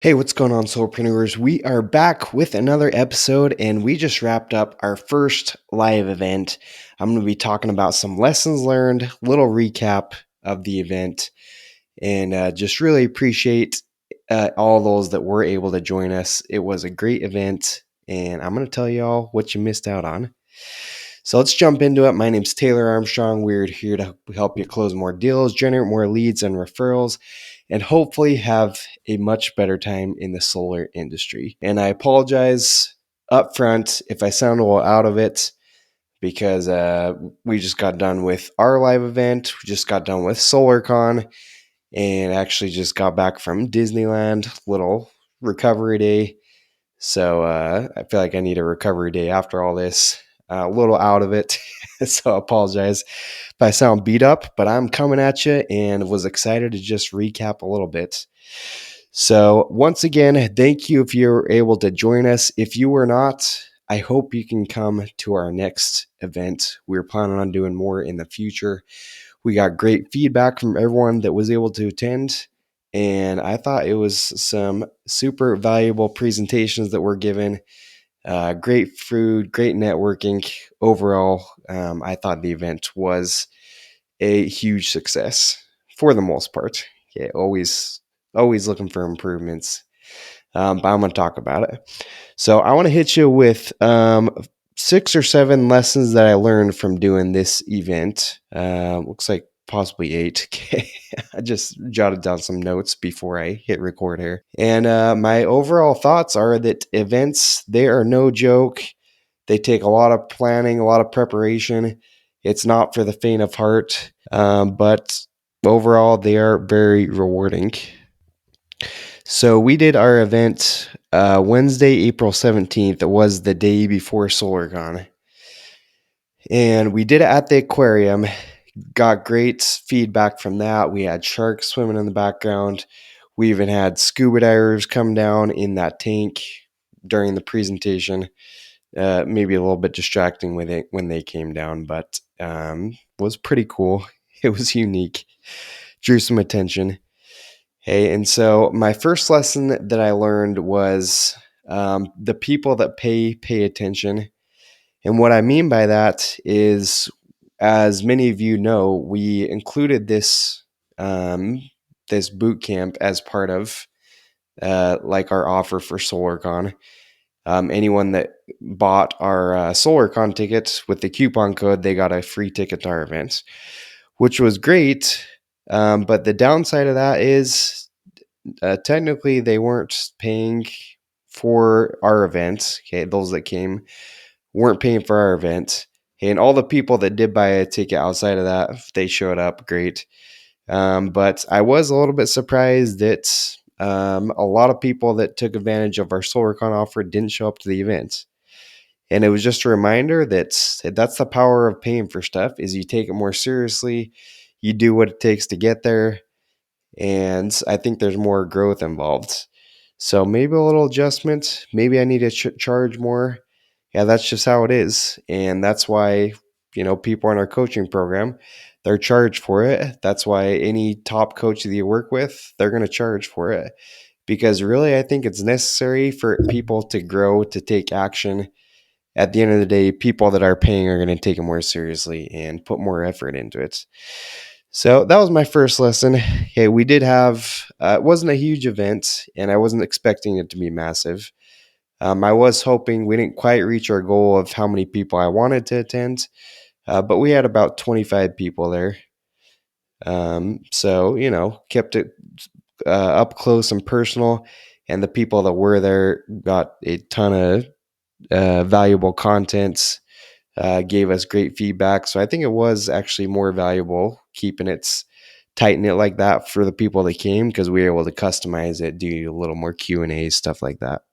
Hey, what's going on, Solarpreneurs? We are back with another episode, and we just wrapped up our first live event. I'm going to be talking about some lessons learned, little recap of the event, and just really appreciate all those that were able to join us. It was a great event, and I'm going to tell you all what you missed out on. So let's jump into it. My name's Taylor Armstrong. We're here to help you close more deals, generate more leads and referrals, and hopefully have a much better time in the solar industry. And I apologize up front if I sound a little out of it because we just got done with our live event. We just got done with SolarCon and actually just got back from Disneyland, little recovery day. So I feel like I need a recovery day after all this. A little out of it. So I apologize if I sound beat up, but I'm coming at you and was excited to just recap a little bit. So once again, thank you if you're able to join us. If you were not, I hope you can come to our next event. We're planning on doing more in the future. We got great feedback from everyone that was able to attend. And I thought it was some super valuable presentations that were given. Great food, great networking. Overall, I thought the event was a huge success for the most part. Yeah, always looking for improvements. But I'm going to talk about it. So I want to hit you with 6 or 7 lessons that I learned from doing this event. Looks like possibly 8. Okay. I just jotted down some notes before I hit record here. And my overall thoughts are that events, they are no joke. They take a lot of planning, a lot of preparation. It's not for the faint of heart, but overall, they are very rewarding. So we did our event Wednesday, April 17th. It was the day before SolarCon. And we did it at the aquarium. Got great feedback from that. We had sharks swimming in the background. We even had scuba divers come down in that tank during the presentation. Maybe a little bit distracting with it when they came down, but was pretty cool. It was unique. Drew some attention. Hey, and so my first lesson that I learned was the people that pay attention. And what I mean by that is, as many of you know, we included this boot camp as part of like our offer for SolarCon. Anyone that bought our SolarCon tickets with the coupon code, they got a free ticket to our events, which was great. But the downside of that is technically they weren't paying for our event. Okay, those that came weren't paying for our event. Okay, and all the people that did buy a ticket outside of that, if they showed up, great. But I was a little bit surprised that a lot of people that took advantage of our SolarCon offer didn't show up to the event. And it was just a reminder that that's the power of paying for stuff, is you take it more seriously, you do what it takes to get there, and I think there's more growth involved. So maybe a little adjustment, maybe I need to charge more. Yeah, that's just how it is. And that's why, people in our coaching program, they're charged for it. That's why any top coach that you work with, they're going to charge for it. Because really, I think it's necessary for people to grow, to take action. At the end of the day, people that are paying are going to take it more seriously and put more effort into it. So that was my first lesson. Okay, we did have, it wasn't a huge event, and I wasn't expecting it to be massive. I was hoping we didn't quite reach our goal of how many people I wanted to attend, but we had about 25 people there. So, kept it up close and personal, and the people that were there got a ton of valuable content, gave us great feedback. So I think it was actually more valuable keeping it tight knit like that for the people that came, because we were able to customize it, do a little more Q&A, stuff like that.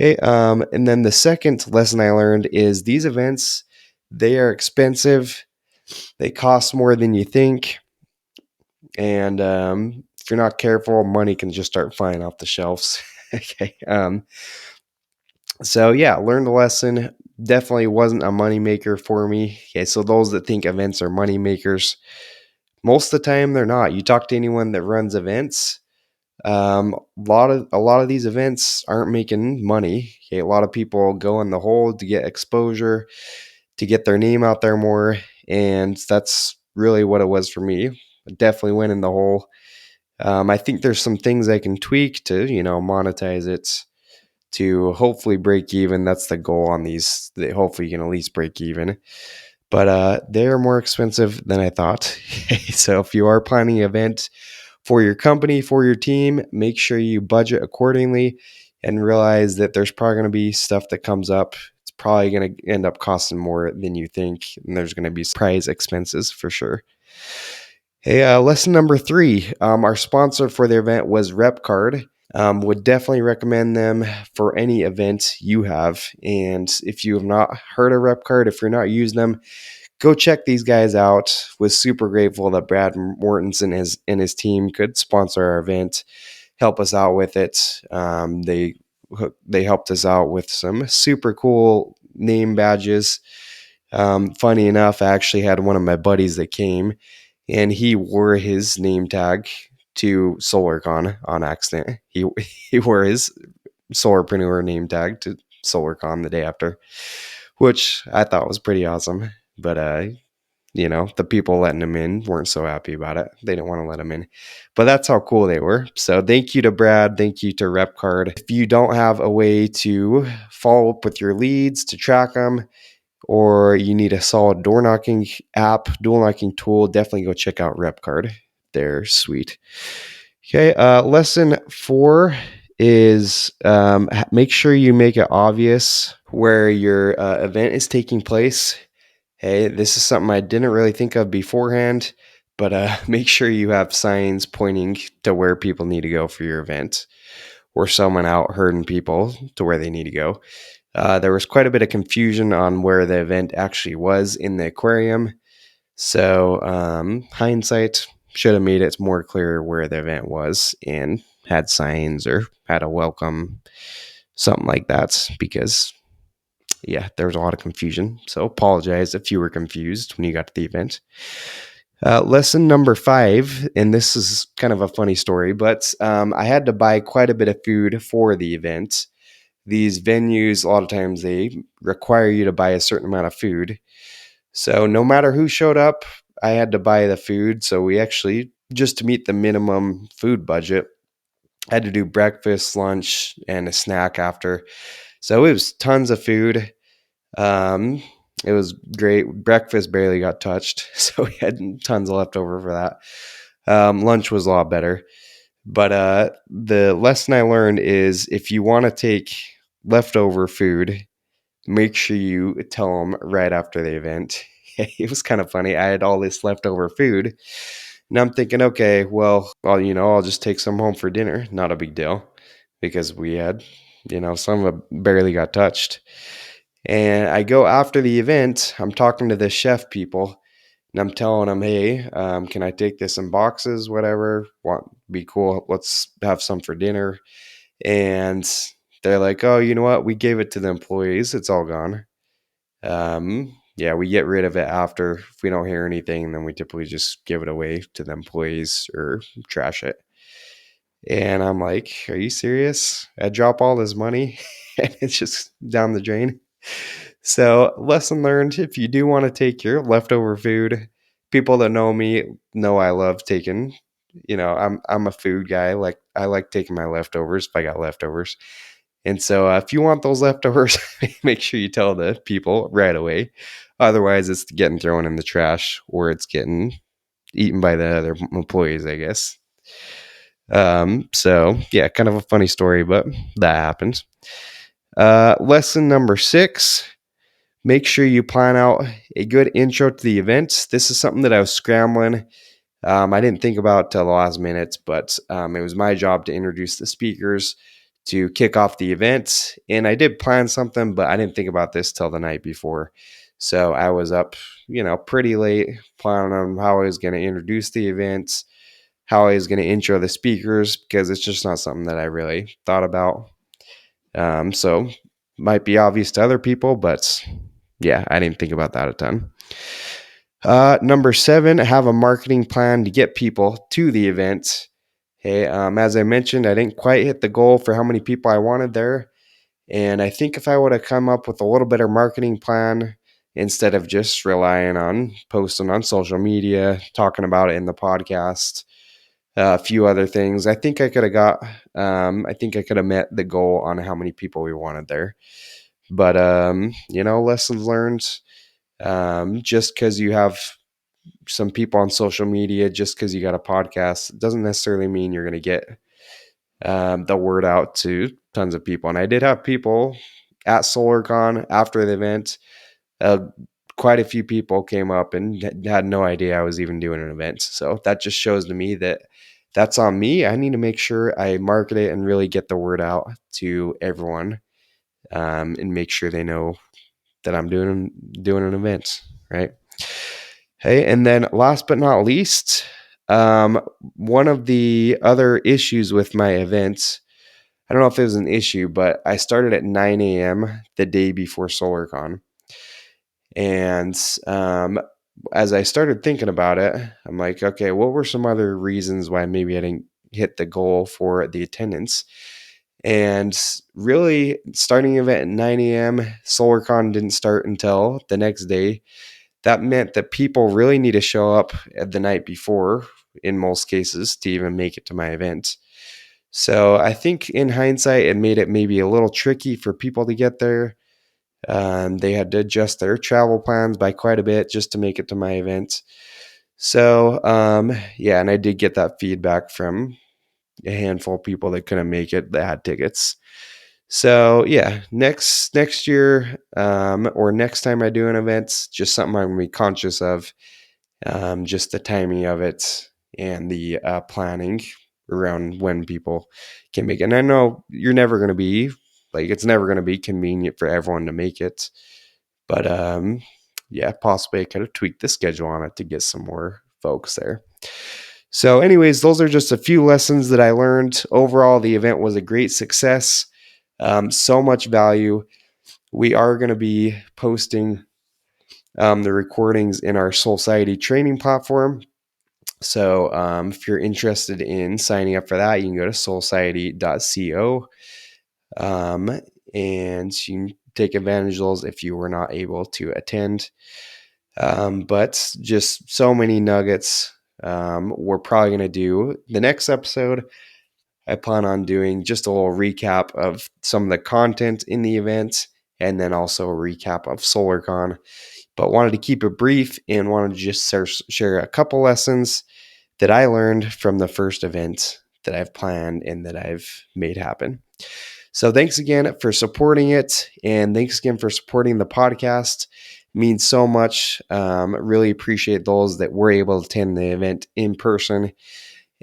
Okay, and then the second lesson I learned is these events, they are expensive. They cost more than you think. And if you're not careful, money can just start flying off the shelves. Okay. So yeah, learned the lesson. Definitely wasn't a moneymaker for me. Okay, so those that think events are money makers, most of the time they're not. You talk to anyone that runs events, A lot of these events aren't making money. Okay, a lot of people go in the hole to get exposure, to get their name out there more, and that's really what it was for me. I definitely went in the hole. I think there's some things I can tweak to, monetize it to hopefully break even. That's the goal on these. Hopefully, you can at least break even. But they're more expensive than I thought. So if you are planning an event for your company, for your team, make sure you budget accordingly and realize that there's probably going to be stuff that comes up. It's probably going to end up costing more than you think, and there's going to be surprise expenses for sure. Hey, lesson number 3. Our sponsor for the event was RepCard. Would definitely recommend them for any event you have. And if you have not heard of RepCard, if you're not using them, go check these guys out. Was super grateful that Brad Mortons and his team could sponsor our event, help us out with it. They helped us out with some super cool name badges. Funny enough, I actually had one of my buddies that came, and he wore his name tag to SolarCon on accident. He wore his Solarpreneur name tag to SolarCon the day after, which I thought was pretty awesome. But the people letting him in weren't so happy about it. They didn't want to let him in. But that's how cool they were. So thank you to Brad. Thank you to RepCard. If you don't have a way to follow up with your leads, to track them, or you need a solid door knocking app, door knocking tool, definitely go check out RepCard. They're sweet. Okay, lesson 4 is make sure you make it obvious where your event is taking place. Hey, this is something I didn't really think of beforehand, but make sure you have signs pointing to where people need to go for your event, or someone out herding people to where they need to go. There was quite a bit of confusion on where the event actually was in the aquarium. So hindsight should have made it more clear where the event was and had signs or had a welcome, something like that, because there was a lot of confusion. So apologize if you were confused when you got to the event. Lesson number 5, and this is kind of a funny story, but I had to buy quite a bit of food for the event. These venues, a lot of times they require you to buy a certain amount of food. So no matter who showed up, I had to buy the food. So we actually, just to meet the minimum food budget, had to do breakfast, lunch, and a snack after. So it was tons of food. It was great. Breakfast barely got touched, so we had tons of leftover for that. Lunch was a lot better. But the lesson I learned is if you want to take leftover food, make sure you tell them right after the event. It was kind of funny. I had all this leftover food, and I'm thinking, okay, well, I'll just take some home for dinner. Not a big deal, because we had, some of it barely got touched. And I go after the event. I'm talking to the chef people, and I'm telling them, hey, can I take this in boxes? Whatever. Be cool. Let's have some for dinner. And they're like, oh, you know what? We gave it to the employees. It's all gone. We get rid of it after. If we don't hear anything, then we typically just give it away to the employees or trash it. And I'm like, are you serious? I drop all this money and it's just down the drain. So, lesson learned, if you do want to take your leftover food, people that know me know I love taking, I'm a food guy. Like, I like taking my leftovers if I got leftovers. And so if you want those leftovers, make sure you tell the people right away. Otherwise, it's getting thrown in the trash or it's getting eaten by the other employees, I guess. Kind of a funny story, but that happens. Lesson number 6, make sure you plan out a good intro to the event. This is something that I was scrambling. I didn't think about till the last minute, but it was my job to introduce the speakers to kick off the event. And I did plan something, but I didn't think about this till the night before. So I was up, pretty late planning on how I was going to introduce the event, how I was going to intro the speakers, because it's just not something that I really thought about. So might be obvious to other people, but I didn't think about that a ton. Number 7, have a marketing plan to get people to the event. Hey, as I mentioned, I didn't quite hit the goal for how many people I wanted there. And I think if I would have come up with a little better marketing plan instead of just relying on posting on social media, talking about it in the podcast, a few other things, I think I could have I think I could have met the goal on how many people we wanted there. But, lessons learned. Just because you have some people on social media, just because you got a podcast, doesn't necessarily mean you're going to get the word out to tons of people. And I did have people at SolarCon after the event. Uh, Quite a few people came up and had no idea I was even doing an event. So that just shows to me that that's on me. I need to make sure I market it and really get the word out to everyone, and make sure they know that I'm doing an event, right? Hey, and then last but not least, one of the other issues with my events, I don't know if it was an issue, but I started at 9 a.m. the day before SolarCon. And as I started thinking about it, I'm like, okay, what were some other reasons why maybe I didn't hit the goal for the attendance? And really, starting the event at 9 a.m., SolarCon didn't start until the next day. That meant that people really need to show up at the night before, in most cases, to even make it to my event. So I think in hindsight, it made it maybe a little tricky for people to get there. They had to adjust their travel plans by quite a bit just to make it to my event. So, yeah, and I did get that feedback from a handful of people that couldn't make it that had tickets. So yeah, next year, or next time I do an event, just something I'm gonna be conscious of, just the timing of it and the planning around when people can make it. And I know you're never gonna be like it's never gonna be convenient for everyone to make it, but yeah, possibly I could have tweaked the schedule on it to get some more folks there. So, anyways, those are just a few lessons that I learned. Overall, the event was a great success. So much value. We are going to be posting the recordings in our Society training platform. So, if you're interested in signing up for that, you can go to soulsociety.co, and you can take advantage of those if you were not able to attend. But just so many nuggets. We're probably going to do the next episode. I plan on doing just a little recap of some of the content in the event and then also a recap of SolarCon. But wanted to keep it brief and wanted to just share a couple lessons that I learned from the first event that I've planned and that I've made happen. So thanks again for supporting it, and thanks again for supporting the podcast. It means so much. Really appreciate those that were able to attend the event in person.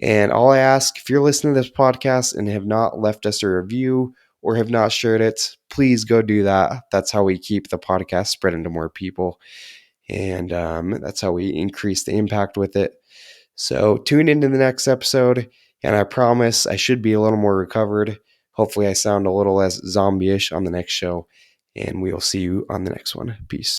And all I ask, if you're listening to this podcast and have not left us a review or have not shared it, please go do that. That's how we keep the podcast spreading to more people. And that's how we increase the impact with it. So tune into the next episode, and I promise I should be a little more recovered. Hopefully I sound a little less zombie-ish on the next show, and we will see you on the next one. Peace.